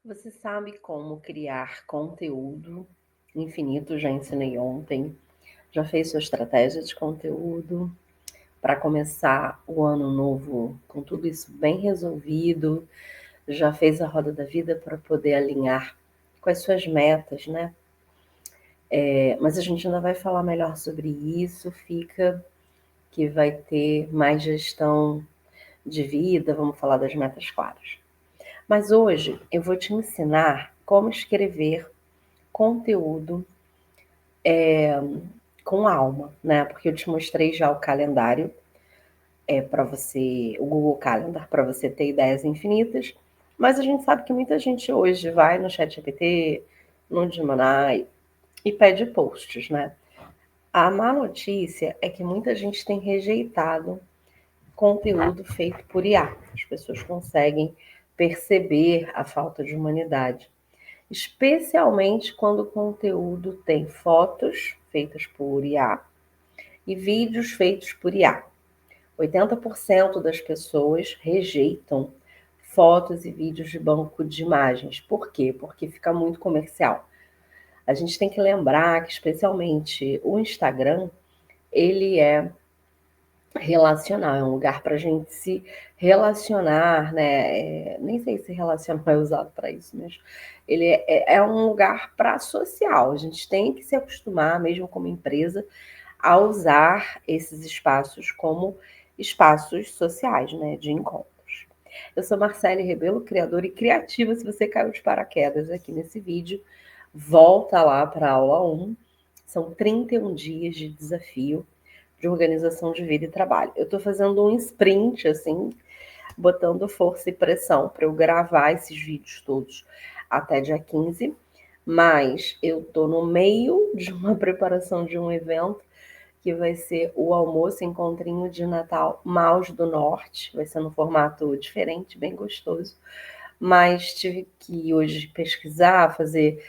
Você sabe como criar conteúdo infinito? Já ensinei ontem. Já fez sua estratégia de conteúdo para começar o ano novo com tudo isso bem resolvido? Já fez a roda da vida para poder alinhar com as suas metas, né? Mas a gente ainda vai falar melhor sobre isso. Fica que vai ter mais gestão de vida. Vamos falar das metas claras. Mas hoje eu vou te ensinar como escrever conteúdo com alma, né? Porque eu te mostrei já o calendário para você, o Google Calendar, para você ter ideias infinitas. Mas a gente sabe que muita gente hoje vai no ChatGPT, no Gemini e pede posts, né? A má notícia é que muita gente tem rejeitado conteúdo feito por IA. As pessoas conseguem perceber a falta de humanidade, especialmente quando o conteúdo tem fotos feitas por IA e vídeos feitos por IA. 80% das pessoas rejeitam fotos e vídeos de banco de imagens. Por quê? Porque fica muito comercial. A gente tem que lembrar que, especialmente, o Instagram, ele é relacional, é um lugar para a gente se relacionar, né? Nem sei se relacionar é usado para isso, mas ele é um lugar para social. A gente tem que se acostumar, mesmo como empresa, a usar esses espaços como espaços sociais, né, de encontros. Eu sou Marcele Rebelo, criadora e criativa. Se você caiu de paraquedas aqui nesse vídeo, volta lá para a aula 1. São 31 dias de desafio de organização de vida e trabalho. Eu estou fazendo um sprint, assim, botando força e pressão para eu gravar esses vídeos todos até dia 15, mas eu estou no meio de uma preparação de um evento que vai ser o almoço encontrinho de Natal Maus do Norte. Vai ser num formato diferente, bem gostoso. Mas tive que hoje pesquisar, fazer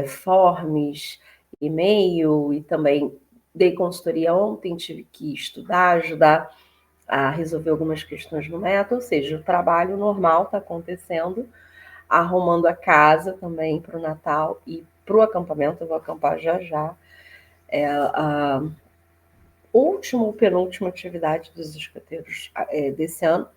forms, e-mail, e também dei consultoria ontem, tive que estudar, ajudar a resolver algumas questões no método, ou seja, o trabalho normal está acontecendo, arrumando a casa também para o Natal e para o acampamento. Eu vou acampar já já. A última ou penúltima atividade dos escoteiros desse ano.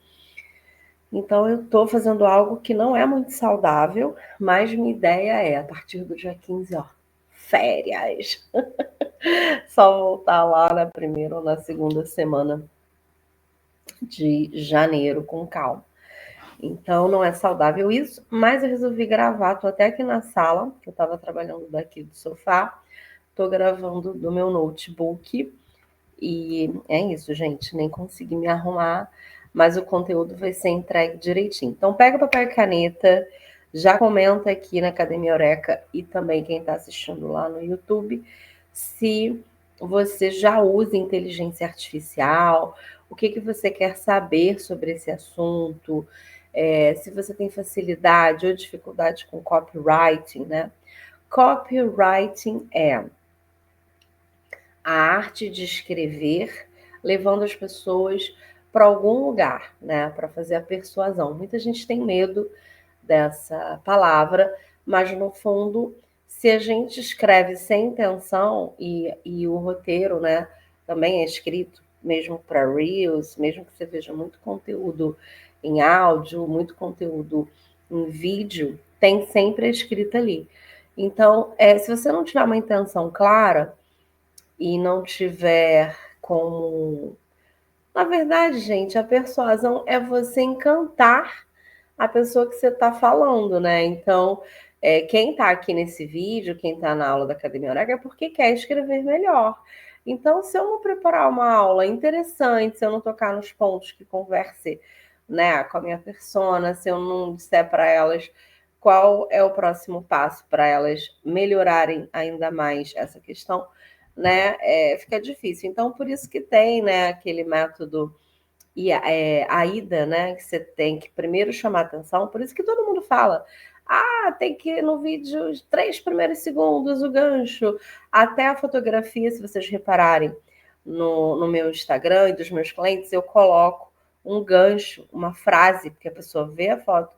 Então eu estou fazendo algo que não é muito saudável, mas minha ideia é, a partir do dia 15, férias. Só voltar lá na primeira ou na segunda semana de janeiro com calma. Então não é saudável isso, mas eu resolvi gravar. Tô até aqui na sala, que eu estava trabalhando daqui do sofá. Tô gravando do meu notebook. E é isso, gente. Nem consegui me arrumar, mas o conteúdo vai ser entregue direitinho. Então pega papel e caneta, já comenta aqui na Academia Eureka e também quem está assistindo lá no YouTube, se você já usa inteligência artificial, o que você quer saber sobre esse assunto, se você tem facilidade ou dificuldade com copywriting, né? Copywriting é a arte de escrever, levando as pessoas para algum lugar, né? Para fazer a persuasão. Muita gente tem medo dessa palavra, mas no fundo, se a gente escreve sem intenção e o roteiro, né, também é escrito mesmo para Reels, mesmo que você veja muito conteúdo em áudio, muito conteúdo em vídeo, tem sempre a escrita ali. Então, se você não tiver uma intenção clara e não tiver como. Na verdade, gente, a persuasão é você encantar a pessoa que você está falando, né? Então, quem está aqui nesse vídeo, quem está na aula da Academia Eureka, é porque quer escrever melhor. Então, se eu não preparar uma aula interessante, se eu não tocar nos pontos que converse, né, com a minha persona, se eu não disser para elas qual é o próximo passo para elas melhorarem ainda mais essa questão, né, fica difícil. Então, por isso que tem, né, aquele método e AIDA, né, que você tem que primeiro chamar atenção, por isso que todo mundo fala, tem que no vídeo, os 3 primeiros segundos, o gancho, até a fotografia, se vocês repararem no meu Instagram e dos meus clientes, eu coloco um gancho, uma frase, porque a pessoa vê a foto,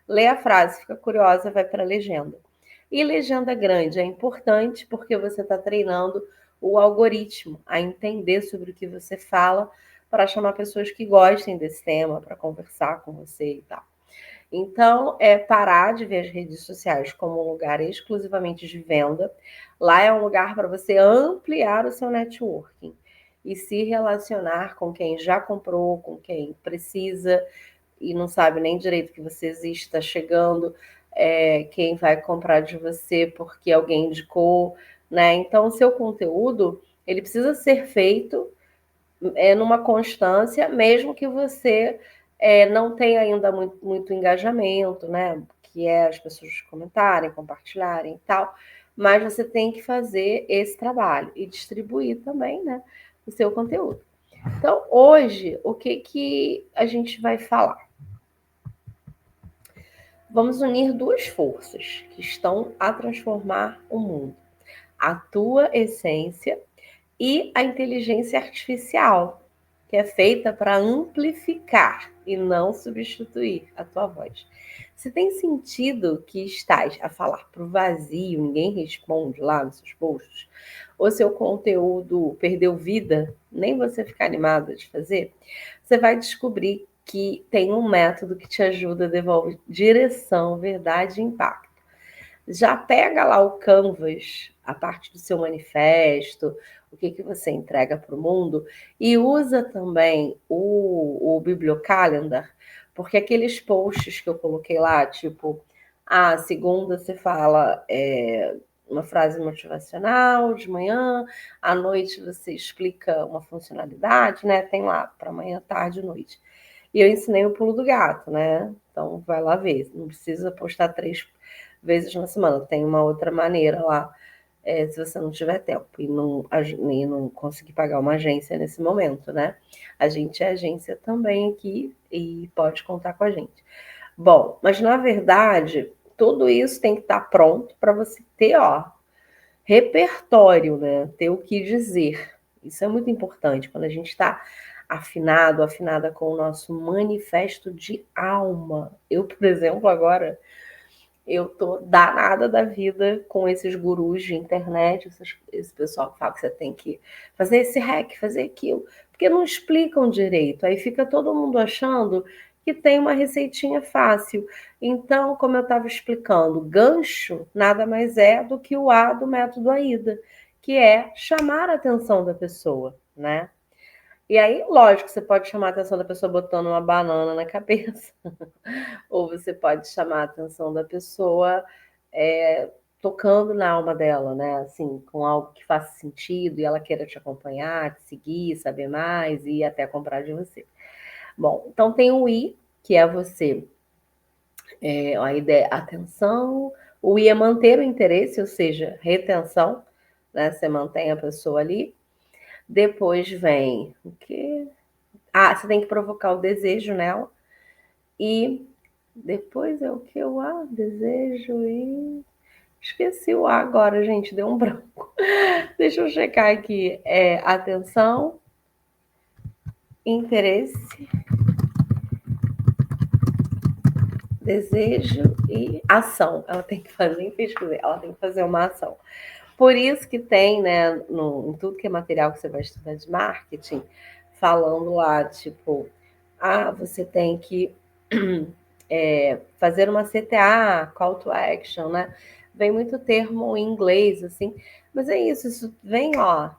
lê a frase, fica curiosa, vai para a legenda. E legenda grande é importante porque você está treinando o algoritmo a entender sobre o que você fala para chamar pessoas que gostem desse tema, para conversar com você e tal. Então, é parar de ver as redes sociais como um lugar exclusivamente de venda. Lá é um lugar para você ampliar o seu networking e se relacionar com quem já comprou, com quem precisa e não sabe nem direito que você existe, está chegando, quem vai comprar de você porque alguém indicou, né? Então, o seu conteúdo, ele precisa ser feito numa constância, mesmo que você não tenha ainda muito engajamento, né? Que é as pessoas comentarem, compartilharem e tal, mas você tem que fazer esse trabalho e distribuir também, né, o seu conteúdo. Então, hoje, o que a gente vai falar? Vamos unir duas forças que estão a transformar o mundo: a tua essência e a inteligência artificial, que é feita para amplificar e não substituir a tua voz. Se tem sentido que estás a falar para o vazio, ninguém responde lá nos seus posts, ou seu conteúdo perdeu vida, nem você ficar animada de fazer, você vai descobrir que tem um método que te ajuda, devolve direção, verdade e impacto. Já pega lá o Canvas, a parte do seu manifesto, o que você entrega para o mundo, e usa também o Bibliocalendar, porque aqueles posts que eu coloquei lá, tipo, segunda você fala uma frase motivacional de manhã, à noite você explica uma funcionalidade, né? Tem lá para manhã, tarde e noite. E eu ensinei o pulo do gato, né? Então vai lá ver, não precisa postar 3 vezes na semana, tem uma outra maneira lá, se você não tiver tempo e não conseguir pagar uma agência nesse momento, né? A gente é agência também aqui e pode contar com a gente. Bom, mas na verdade, tudo isso tem que estar pronto para você ter, repertório, né? Ter o que dizer. Isso é muito importante quando a gente está afinada com o nosso manifesto de alma. Eu, por exemplo, agora eu tô danada da vida com esses gurus de internet, esse pessoal que fala que você tem que fazer esse hack, fazer aquilo, porque não explicam direito. Aí fica todo mundo achando que tem uma receitinha fácil. Então, como eu estava explicando, gancho nada mais é do que o A do método AIDA, que é chamar a atenção da pessoa, né? E aí, lógico, você pode chamar a atenção da pessoa botando uma banana na cabeça, ou você pode chamar a atenção da pessoa tocando na alma dela, né? Assim, com algo que faça sentido e ela queira te acompanhar, te seguir, saber mais e até comprar de você. Bom, então tem o I, que é você, a ideia, atenção. O I é manter o interesse, ou seja, retenção, né? Você mantém a pessoa ali. Depois vem o quê? Você tem que provocar o desejo nela. E depois é o que? O A, desejo e... Esqueci o A agora, gente, deu um branco. Deixa eu checar aqui. Atenção, interesse, desejo e ação. Ela tem que fazer, nem pesquisar, ela tem que fazer uma ação. Por isso que tem, né, em tudo que é material que você vai estudar de marketing, falando lá, tipo, você tem que fazer uma CTA, call to action, né? Vem muito termo em inglês, assim, mas é isso vem,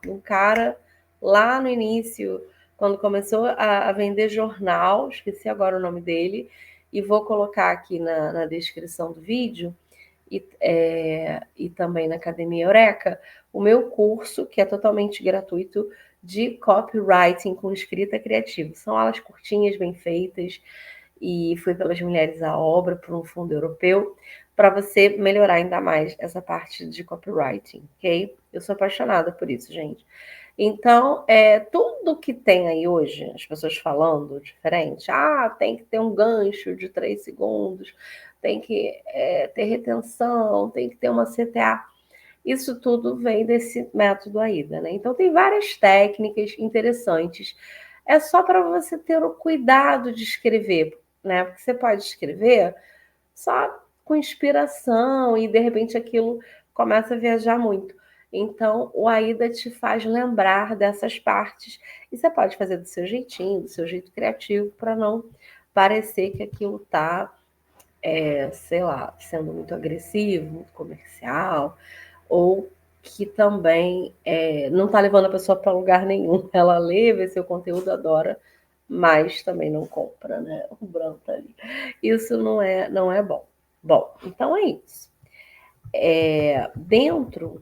um cara lá no início, quando começou a vender jornal, esqueci agora o nome dele, e vou colocar aqui na descrição do vídeo, e também na Academia Eureka, o meu curso, que é totalmente gratuito, de copywriting com escrita criativa. São aulas curtinhas, bem feitas, e foi pelas Mulheres à Obra, por um fundo europeu, para você melhorar ainda mais essa parte de copywriting, ok? Eu sou apaixonada por isso, gente. Então, tudo que tem aí hoje, as pessoas falando diferente, tem que ter um gancho de 3 segundos, tem que ter retenção, tem que ter uma CTA. Isso tudo vem desse método AIDA, né? Então, tem várias técnicas interessantes. É só para você ter o cuidado de escrever, né? Porque você pode escrever só com inspiração e de repente aquilo começa a viajar muito. Então, o AIDA te faz lembrar dessas partes e você pode fazer do seu jeitinho, do seu jeito criativo, para não parecer que aquilo está, sei lá, sendo muito agressivo, muito comercial, ou que também não está levando a pessoa para lugar nenhum. Ela lê, vê seu conteúdo, adora, mas também não compra, né? O branco tá ali. Isso não é bom. Bom, então é isso. Dentro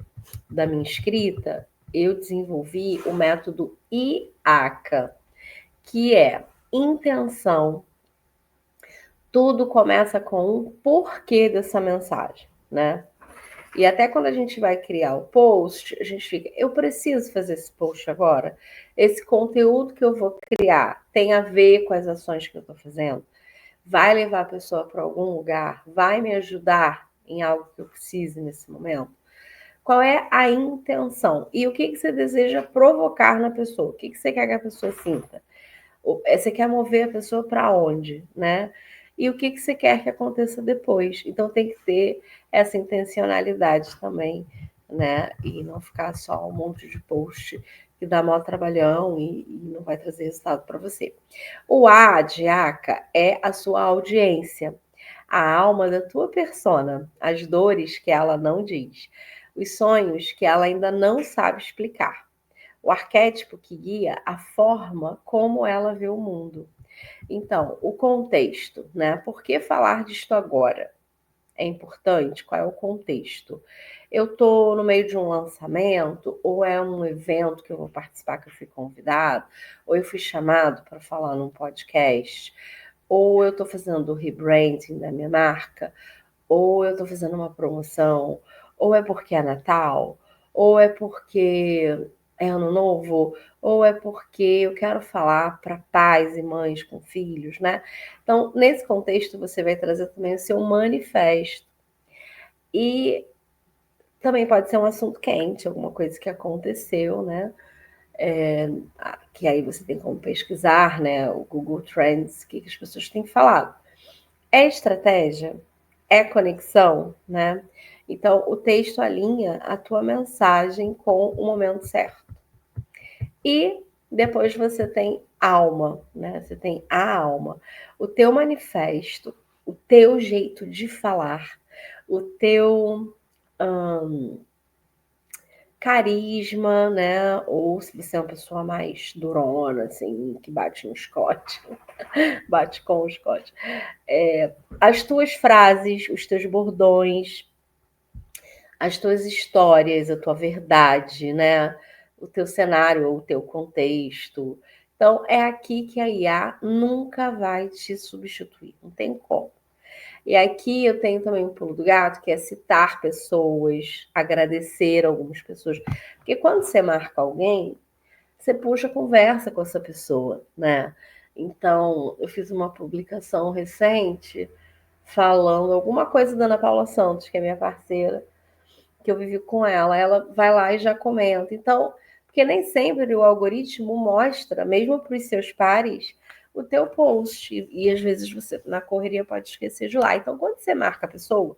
da minha escrita, eu desenvolvi o método IACA, que é intenção. Tudo começa com um porquê dessa mensagem, né? E até quando a gente vai criar o post, a gente fica, eu preciso fazer esse post agora? Esse conteúdo que eu vou criar tem a ver com as ações que eu estou fazendo? Vai levar a pessoa para algum lugar? Vai me ajudar em algo que eu precise nesse momento? Qual é a intenção? E o que você deseja provocar na pessoa? O que você quer que a pessoa sinta? Você quer mover a pessoa para onde, né? E o que você quer que aconteça depois. Então tem que ter essa intencionalidade também, né? E não ficar só um monte de post que dá maior trabalhão e não vai trazer resultado para você. O A de ACA é a sua audiência, a alma da tua persona, as dores que ela não diz, os sonhos que ela ainda não sabe explicar, o arquétipo que guia a forma como ela vê o mundo. Então, o contexto, né? Por que falar disto agora? É importante? Qual é o contexto? Eu estou no meio de um lançamento, ou é um evento que eu vou participar, que eu fui convidado, ou eu fui chamado para falar num podcast, ou eu estou fazendo o rebranding da minha marca, ou eu estou fazendo uma promoção, ou é porque é Natal, ou é porque é Ano Novo, ou é porque eu quero falar para pais e mães com filhos, né? Então, nesse contexto, você vai trazer também o seu manifesto. E também pode ser um assunto quente, alguma coisa que aconteceu, né? Que aí você tem como pesquisar, né? O Google Trends, o que as pessoas têm falado. É estratégia? É conexão, né? Então, o texto alinha a tua mensagem com o momento certo. E depois você tem alma, né? Você tem a alma. O teu manifesto, o teu jeito de falar, o teu carisma, né? Ou se você é uma pessoa mais durona, assim, que bate no Scott, bate com o Scott. As tuas frases, os teus bordões, as tuas histórias, a tua verdade, né? O teu cenário, o teu contexto. Então, é aqui que a IA nunca vai te substituir, não tem como. E aqui eu tenho também um pulo do gato, que é citar pessoas, agradecer algumas pessoas. Porque quando você marca alguém, você puxa conversa com essa pessoa, né? Então, eu fiz uma publicação recente falando alguma coisa da Ana Paula Santos, que é minha parceira, que eu vivi com ela. Ela vai lá e já comenta. Então, porque nem sempre o algoritmo mostra, mesmo para os seus pares, o teu post. E às vezes você, na correria, pode esquecer de lá. Então, quando você marca a pessoa,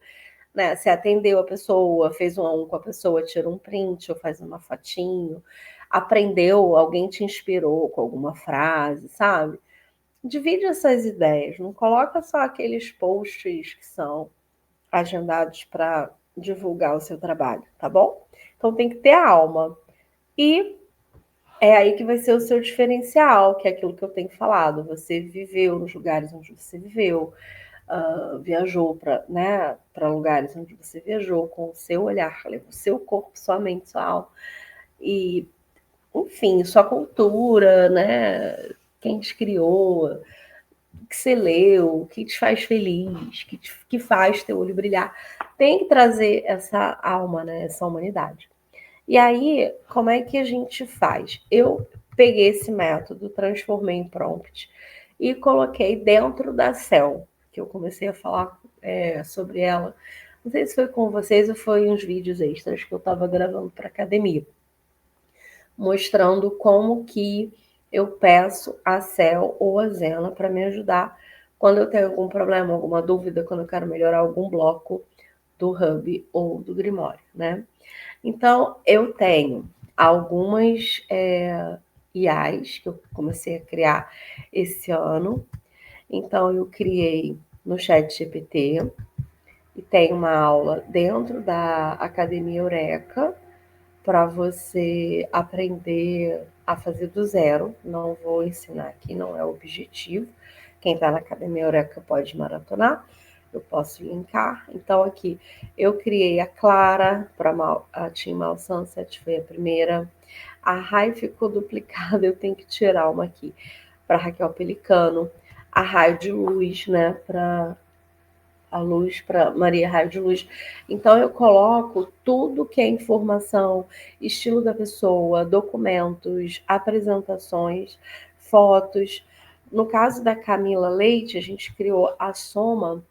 né? Você atendeu a pessoa, fez um a um com a pessoa, tira um print ou faz uma fotinho, aprendeu, alguém te inspirou com alguma frase, sabe? Divide essas ideias, não coloca só aqueles posts que são agendados para divulgar o seu trabalho, tá bom? Então tem que ter alma. E é aí que vai ser o seu diferencial, que é aquilo que eu tenho falado. Você viveu nos lugares onde você viveu, viajou para, né, para lugares onde você viajou com o seu olhar, o seu corpo, sua mente, sua alma. E, enfim, sua cultura, né? Quem te criou, o que você leu, o que te faz feliz, que faz teu olho brilhar. Tem que trazer essa alma, né? Essa humanidade. E aí, como é que a gente faz? Eu peguei esse método, transformei em prompt e coloquei dentro da Cell, que eu comecei a falar sobre ela. Não sei se foi com vocês ou foi uns vídeos extras que eu estava gravando para academia, mostrando como que eu peço a Cell ou a Zena para me ajudar quando eu tenho algum problema, alguma dúvida, quando eu quero melhorar algum bloco do Hub ou do Grimório, né? Então, eu tenho algumas IAs que eu comecei a criar esse ano. Então, eu criei no ChatGPT e tem uma aula dentro da Academia Eureka para você aprender a fazer do zero. Não vou ensinar aqui, não é o objetivo. Quem está na Academia Eureka pode maratonar, eu posso linkar. Então, aqui eu criei a Clara para a Team Mal Sunset, foi a primeira. A Rai ficou duplicada, eu tenho que tirar uma aqui para Raquel Pelicano. A Raio de Luz, né, para a luz, para Maria Raio de Luz. Então eu coloco tudo que é informação, estilo da pessoa, documentos, apresentações, fotos. No caso da Camila Leite, a gente criou a Soma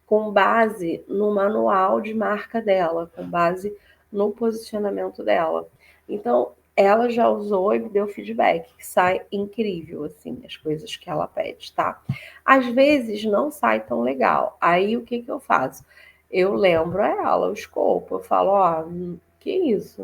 com base no manual de marca dela, com base no posicionamento dela. Então, ela já usou e me deu feedback, que sai incrível, assim, as coisas que ela pede, tá? Às vezes não sai tão legal. Aí o que eu faço? Eu lembro ela, o escopo, eu falo, ó, que isso,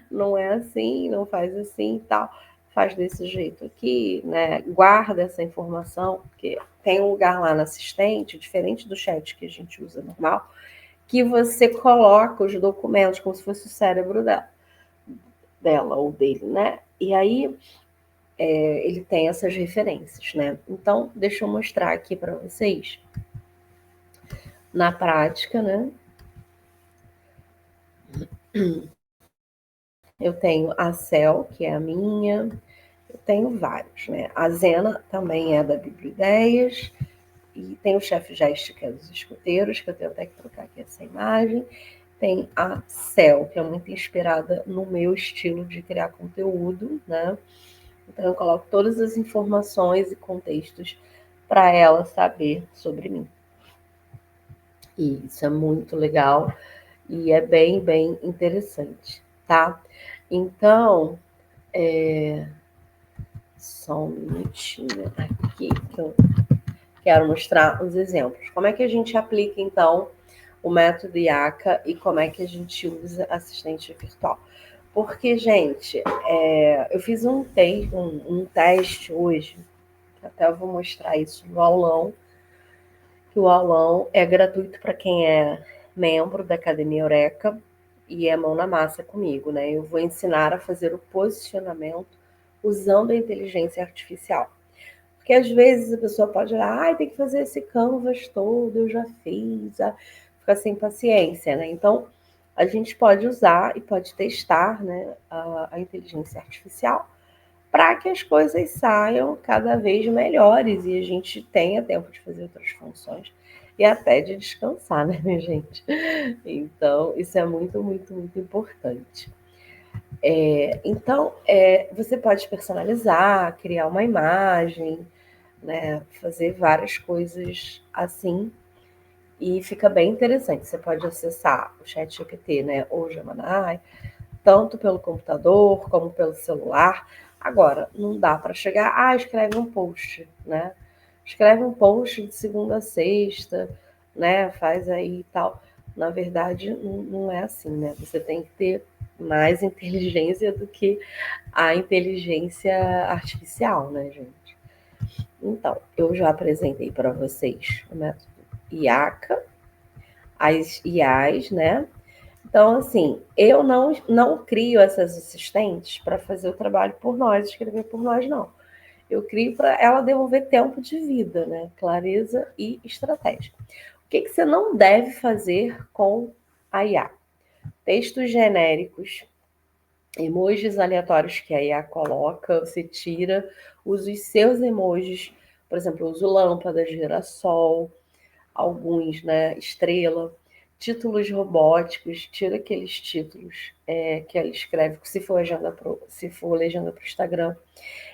não é assim, não faz assim e tal, faz desse jeito aqui, né? Guarda essa informação, porque tem um lugar lá no assistente, diferente do chat que a gente usa normal, que você coloca os documentos como se fosse o cérebro dela ou dele, né? E aí ele tem essas referências, né? Então, deixa eu mostrar aqui para vocês na prática, né? Eu tenho a Cel, que é a minha, eu tenho vários, né? A Zena também é da Bibliodeias, e tem o Chefe Geste, que é dos escuteiros, que eu tenho até que trocar aqui essa imagem. Tem a Cel, que é muito inspirada no meu estilo de criar conteúdo, né? Então eu coloco todas as informações e contextos para ela saber sobre mim. E isso é muito legal e é bem, bem interessante, tá? Então, só um minutinho aqui que eu quero mostrar os exemplos. Como é que a gente aplica, então, o método IACA e como é que a gente usa assistente virtual? Porque, gente, eu fiz um teste hoje, até eu vou mostrar isso no aulão, que o aulão é gratuito para quem é membro da Academia Eureka e é mão na massa comigo, né? Eu vou ensinar a fazer o posicionamento usando a inteligência artificial. Porque às vezes a pessoa pode olhar, tem que fazer esse canvas todo, eu já fiz, fica sem paciência, né? Então, a gente pode usar e pode testar, né, a inteligência artificial para que as coisas saiam cada vez melhores e a gente tenha tempo de fazer outras funções e até de descansar, né, minha gente? Então, isso é muito, muito, muito importante. Então, você pode personalizar, criar uma imagem, né, fazer várias coisas assim e fica bem interessante. Você pode acessar o ChatGPT, né, ou o Gemini, tanto pelo computador como pelo celular. Agora, não dá para chegar, escreve um post, né? Escreve um post de segunda a sexta, né? Faz aí e tal. Na verdade, não é assim, né? Você tem que ter mais inteligência do que a inteligência artificial, né, gente? Então, eu já apresentei para vocês o método IACA, as IAs, né? Então, assim, eu não crio essas assistentes para fazer o trabalho por nós, escrever por nós, não. Eu crio para ela devolver tempo de vida, né? Clareza e estratégia. O que você não deve fazer com a IA? Textos genéricos, emojis aleatórios que a IA coloca, você tira, usa os seus emojis, por exemplo, eu uso lâmpada, girassol, alguns, né, estrela, títulos robóticos, tira aqueles títulos que ela escreve, se for legenda para o Instagram,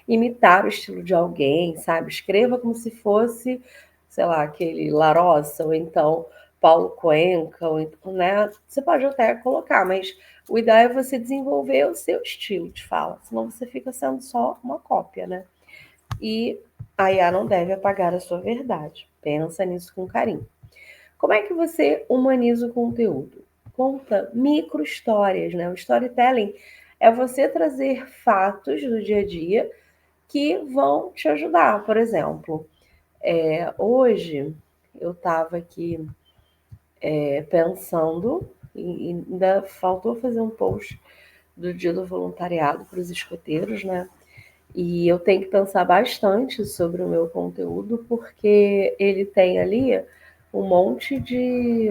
imitar o estilo de alguém, sabe? Escreva como se fosse, sei lá, aquele Larossa, ou então Paulo Cuenca, ou então, né? Você pode até colocar, mas o ideal é você desenvolver o seu estilo de fala, senão você fica sendo só uma cópia, né? E A IA não deve apagar a sua verdade. Pensa nisso com carinho. Como é que você humaniza o conteúdo? Conta micro histórias, né? O storytelling é você trazer fatos do dia a dia que vão te ajudar. Por exemplo, hoje eu estava aqui pensando, e ainda faltou fazer um post do Dia do Voluntariado para os escoteiros, né? E eu tenho que pensar bastante sobre o meu conteúdo, porque ele tem ali um monte de,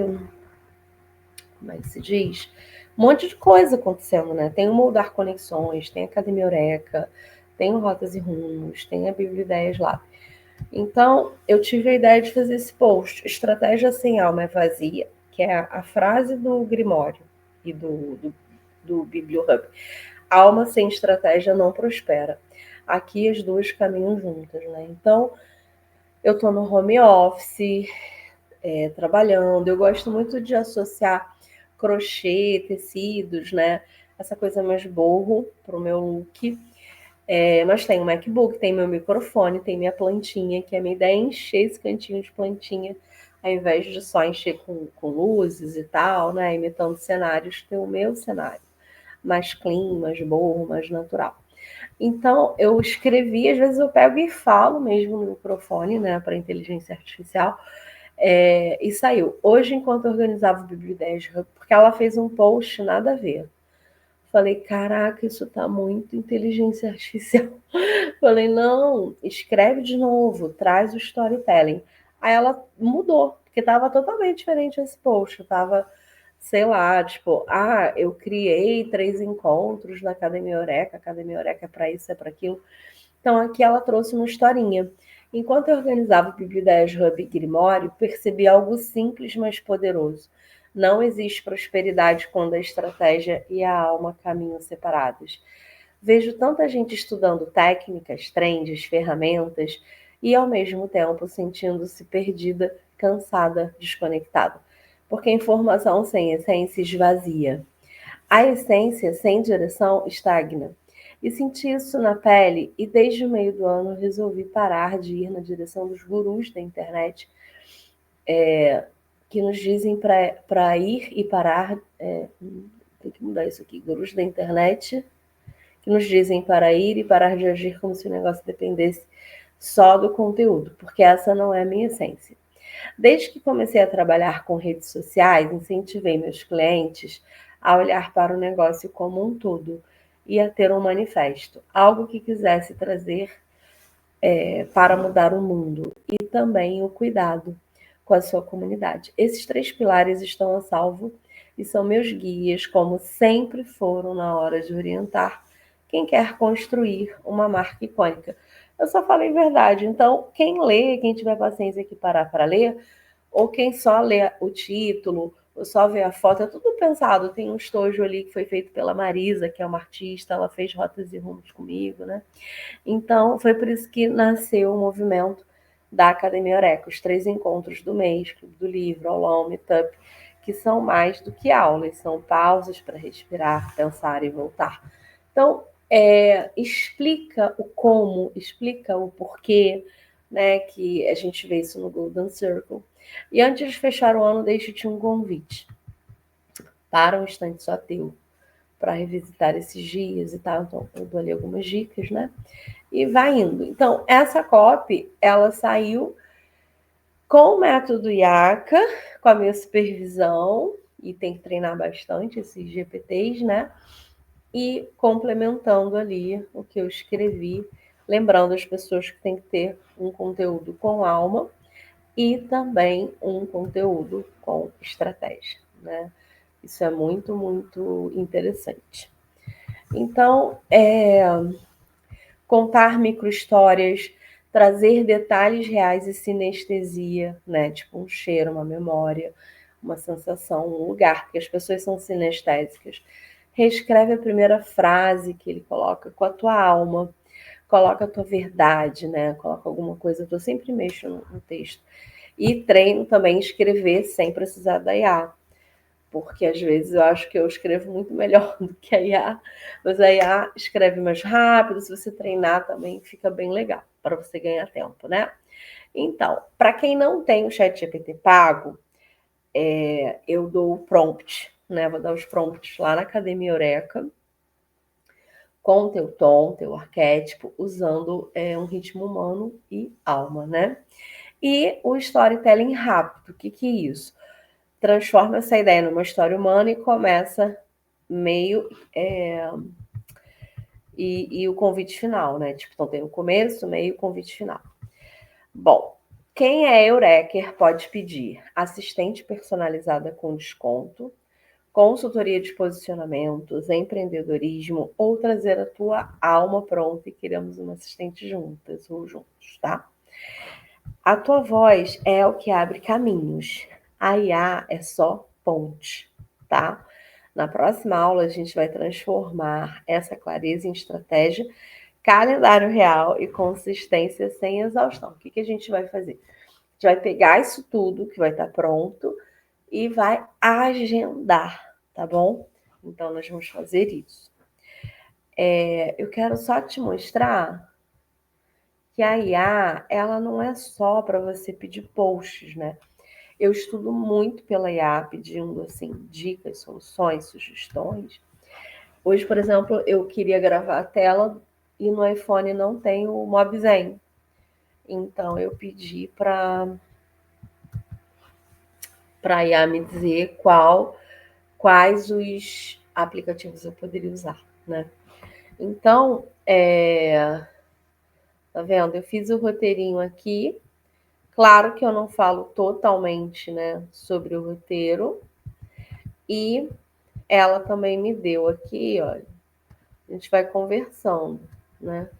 como é que se diz? Um monte de coisa acontecendo, né? Tem o Moldar Conexões, tem a Academia Eureka, tem o Rotas e Rumos, tem a Bíblia Ideias lá. Então, eu tive a ideia de fazer esse post, Estratégia Sem Alma é Vazia, que é a frase do Grimório e do BiblioHub. Alma sem estratégia não prospera. Aqui as duas caminham juntas, né? Então, eu estou no home office, trabalhando. Eu gosto muito de associar crochê, tecidos, né? Essa coisa mais borro para o meu look. Mas tem o MacBook, tem meu microfone, tem minha plantinha, que a minha ideia é encher esse cantinho de plantinha, ao invés de só encher com luzes e tal, né? Imitando cenários, ter o meu cenário mais clean, mais borro, mais natural. Então, eu escrevi, às vezes eu pego e falo mesmo no microfone, né, para inteligência artificial, e saiu. Hoje, enquanto eu organizava o Bibliodeias, porque ela fez um post nada a ver. Falei, caraca, isso tá muito inteligência artificial. Falei, não, escreve de novo, traz o storytelling. Aí ela mudou, porque tava totalmente diferente esse post. Tava, sei lá, tipo, eu criei 3 encontros na Academia Eureka é para isso, é para aquilo. Então aqui ela trouxe uma historinha. Enquanto eu organizava o Bibliodeias Hub Grimório, percebi algo simples, mas poderoso. Não existe prosperidade quando a estratégia e a alma caminham separados. Vejo tanta gente estudando técnicas, trends, ferramentas e ao mesmo tempo sentindo-se perdida, cansada, desconectada. Porque a informação sem essência esvazia. A essência sem direção estagna. E senti isso na pele, e desde o meio do ano resolvi parar de ir na direção dos gurus da internet, que nos dizem para ir e parar. Tem que mudar isso aqui. Gurus da internet que nos dizem para ir e parar de agir como se o negócio dependesse só do conteúdo, porque essa não é a minha essência. Desde que comecei a trabalhar com redes sociais, incentivei meus clientes a olhar para o negócio como um todo e a ter um manifesto, algo que quisesse trazer para mudar o mundo, e também o cuidado com a sua comunidade. Esses 3 pilares estão a salvo e são meus guias, como sempre foram na hora de orientar quem quer construir uma marca icônica. Eu só falei verdade, então quem lê, quem tiver paciência aqui parar para ler, ou quem só lê o título, ou só vê a foto, é tudo pensado. Tem um estojo ali que foi feito pela Marisa, que é uma artista, ela fez Rotas e Rumos comigo, né? Então, foi por isso que nasceu o movimento da Academia Eureka, os 3 encontros do mês, Clube do Livro, aulão, meetup, que são mais do que aulas, são pausas para respirar, pensar e voltar. Então, explica o como, explica o porquê, né, que a gente vê isso no Golden Circle. E antes de fechar o ano, deixo-te um convite para um instante só teu, para revisitar esses dias e tal. Então, eu dou ali algumas dicas, né? E vai indo. Então, essa copy, ela saiu com o método IACA, com a minha supervisão, e tem que treinar bastante esses GPTs, né? E complementando ali o que eu escrevi, lembrando as pessoas que tem que ter um conteúdo com alma e também um conteúdo com estratégia, né? Isso é muito, muito interessante. Então, contar micro-histórias, trazer detalhes reais e sinestesia, né? Tipo um cheiro, uma memória, uma sensação, um lugar, porque as pessoas são sinestésicas. Reescreve a primeira frase que ele coloca com a tua alma, coloca a tua verdade, né? Coloca alguma coisa, eu sempre mexo no texto. E treino também escrever sem precisar da IA, porque às vezes eu acho que eu escrevo muito melhor do que a IA, mas a IA escreve mais rápido, se você treinar também fica bem legal. para você ganhar tempo, né? Então, para quem não tem o ChatGPT pago, eu dou o prompt, né? Vou dar os prompts lá na Academia Eureka, com o teu tom, teu arquétipo, usando um ritmo humano e alma, né? E o storytelling rápido, o que é isso? Transforma essa ideia numa história humana e começa meio e o convite final, né? Tipo, então tem o começo, o meio e o convite final. Bom, quem é Eureker pode pedir assistente personalizada com desconto, consultoria de posicionamentos, empreendedorismo ou trazer a tua alma pronta e queremos uma assistente juntas ou juntos, tá? A tua voz é o que abre caminhos. A IA é só ponte, tá? Na próxima aula a gente vai transformar essa clareza em estratégia, calendário real e consistência sem exaustão. O que a gente vai fazer? A gente vai pegar isso tudo que vai estar pronto e vai agendar, tá bom? Então, nós vamos fazer isso. Eu quero só te mostrar que a IA, ela não é só para você pedir posts, né? Eu estudo muito pela IA, pedindo, assim, dicas, soluções, sugestões. Hoje, por exemplo, eu queria gravar a tela e no iPhone não tem o Mobzen. Então, eu pedi para a IA me dizer quais os aplicativos eu poderia usar, né? Então, tá vendo? Eu fiz o roteirinho aqui. Claro que eu não falo totalmente, né, sobre o roteiro. E ela também me deu aqui, olha, a gente vai conversando, né?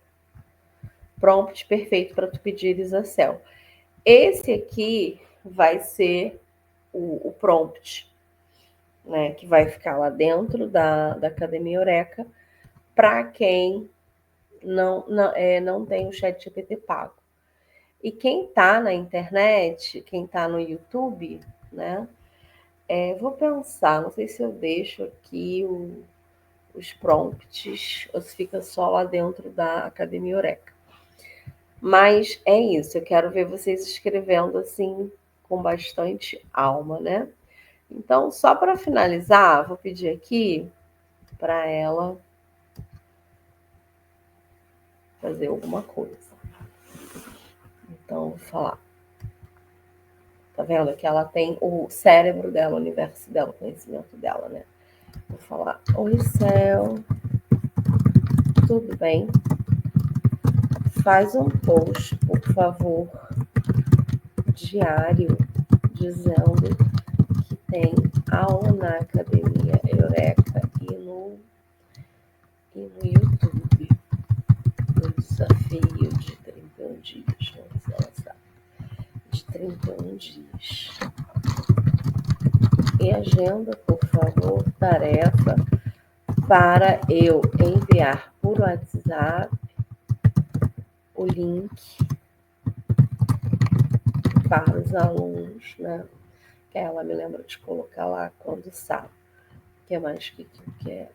Prompt perfeito para tu pedires a Cel. Esse aqui vai ser o prompt, né, que vai ficar lá dentro da Academia Eureka para quem não tem o ChatGPT pago. E quem está na internet, quem está no YouTube, né? Vou pensar, não sei se eu deixo aqui os prompts ou se fica só lá dentro da Academia Eureka. Mas é isso, eu quero ver vocês escrevendo assim com bastante alma, né? Então, só para finalizar, vou pedir aqui para ela fazer alguma coisa. Então, vou falar. Tá vendo que ela tem o cérebro dela, o universo dela, o conhecimento dela, né? Vou falar: oi, Cel, tudo bem? Faz um post, por favor, diário, dizendo que tem aula na Academia Eureka e no YouTube, o desafio de 31 dias, não sei ela sabe, de 31 dias. E agenda, por favor, tarefa para eu enviar por WhatsApp o link para os alunos, né? Que ela me lembra de colocar lá quando sabe. O que mais que eu quero?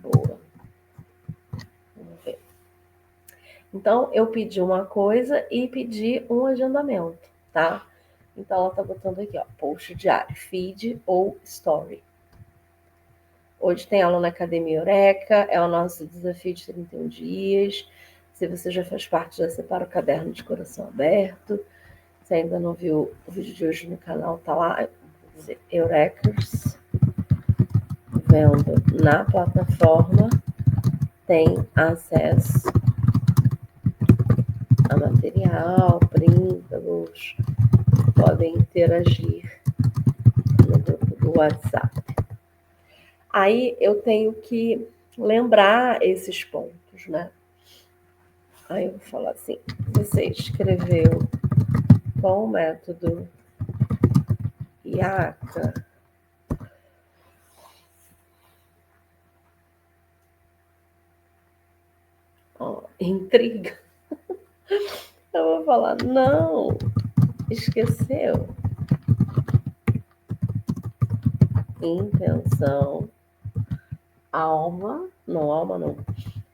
Boa. Vamos ver. Então, eu pedi uma coisa e pedi um agendamento, tá? Então, ela tá botando aqui, ó, post diário, feed ou story. Hoje tem aula na Academia Eureka, é o nosso desafio de 31 dias. Se você já faz parte, já separa o caderno de coração aberto. Se ainda não viu o vídeo de hoje no canal, tá lá, vou dizer, Eurekers, vendo na plataforma, tem acesso a material, printables, podem interagir no grupo do WhatsApp. Aí eu tenho que lembrar esses pontos, né? Aí eu vou falar assim: você escreveu com o método IACA intriga. Eu vou falar: não, esqueceu. Intenção, alma, não,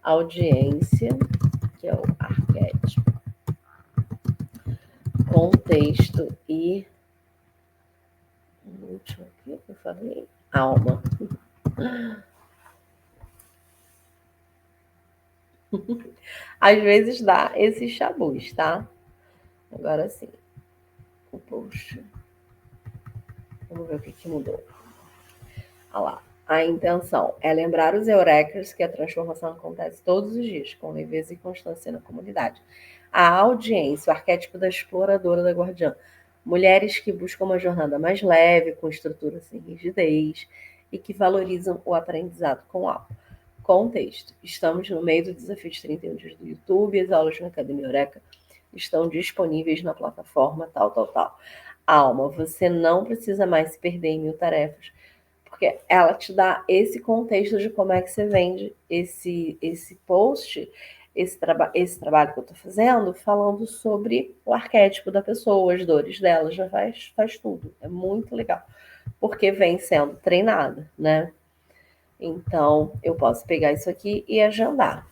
audiência, que é o arquétipo, contexto e o último aqui que eu falei, alma. Às vezes dá esses chabus, tá? Agora sim, o post. Vamos ver o que mudou. Olha lá. A intenção é lembrar os eurecas que a transformação acontece todos os dias, com leveza e constância na comunidade. A audiência, o arquétipo da exploradora da guardiã. Mulheres que buscam uma jornada mais leve, com estrutura sem rigidez e que valorizam o aprendizado com alma. Contexto. Estamos no meio do desafio de 31 dias do YouTube, as aulas na Academia Eureka estão disponíveis na plataforma tal. Alma, você não precisa mais se perder em 1000 tarefas, porque ela te dá esse contexto de como é que você vende esse post, esse trabalho que eu estou fazendo, falando sobre o arquétipo da pessoa, as dores dela, já faz tudo. É muito legal, porque vem sendo treinada, né? Então, eu posso pegar isso aqui e agendar.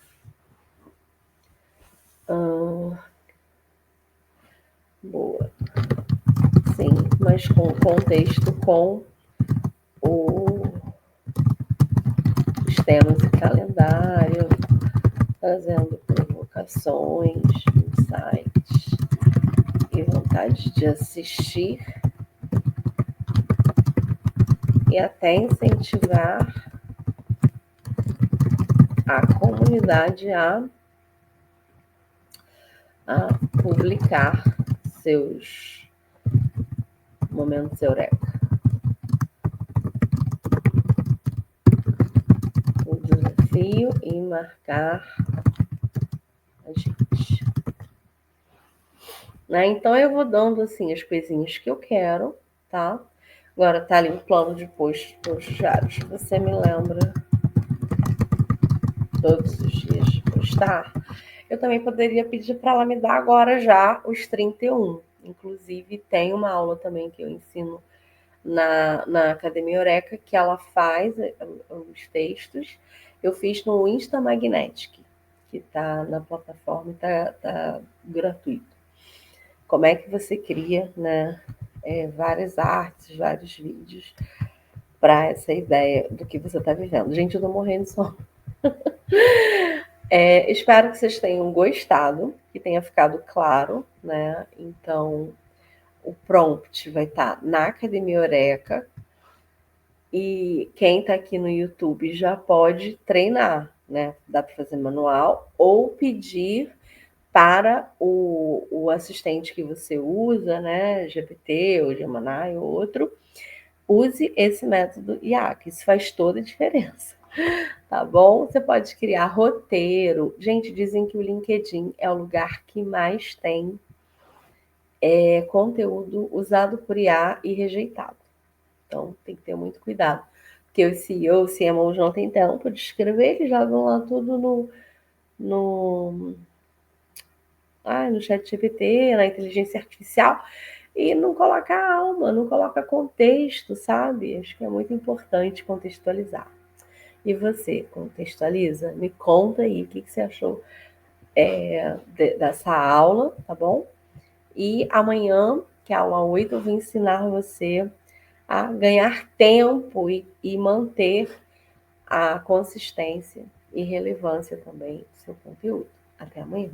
Boa. Sim, mas com contexto, com os temas e calendário, fazendo provocações, insights e vontade de assistir e até incentivar a comunidade a publicar seus momentos eureka. O desafio e marcar a gente. Né? Então eu vou dando assim as coisinhas que eu quero, tá? Agora tá ali o plano de posts diários. Você me lembra todos os dias de postar? Eu também poderia pedir para ela me dar agora já os 31. Inclusive, tem uma aula também que eu ensino na Academia Eureka, que ela faz os textos. Eu fiz no Insta Magnetic, que está na plataforma e tá gratuito. Como é que você cria, né, várias artes, vários vídeos para essa ideia do que você está vivendo. Gente, eu tô morrendo de sono. Espero que vocês tenham gostado, que tenha ficado claro, né? Então, o prompt vai estar na Academia Eureka e quem está aqui no YouTube já pode treinar, né? Dá para fazer manual ou pedir para o assistente que você usa, né? GPT ou Gemini ou outro, use esse método IAC. Isso faz toda a diferença. Tá bom? Você pode criar roteiro. Gente, dizem que o LinkedIn é o lugar que mais tem conteúdo usado por IA e rejeitado. Então, tem que ter muito cuidado. Porque os CEOs, CMOs não têm tempo de escrever, eles jogam lá tudo no chat GPT, na inteligência artificial, e não coloca alma, não coloca contexto, sabe? Acho que é muito importante contextualizar. E você, contextualiza? Me conta aí o que você achou dessa aula, tá bom? E amanhã, que é a aula 8, eu vou ensinar você a ganhar tempo e manter a consistência e relevância também do seu conteúdo. Até amanhã.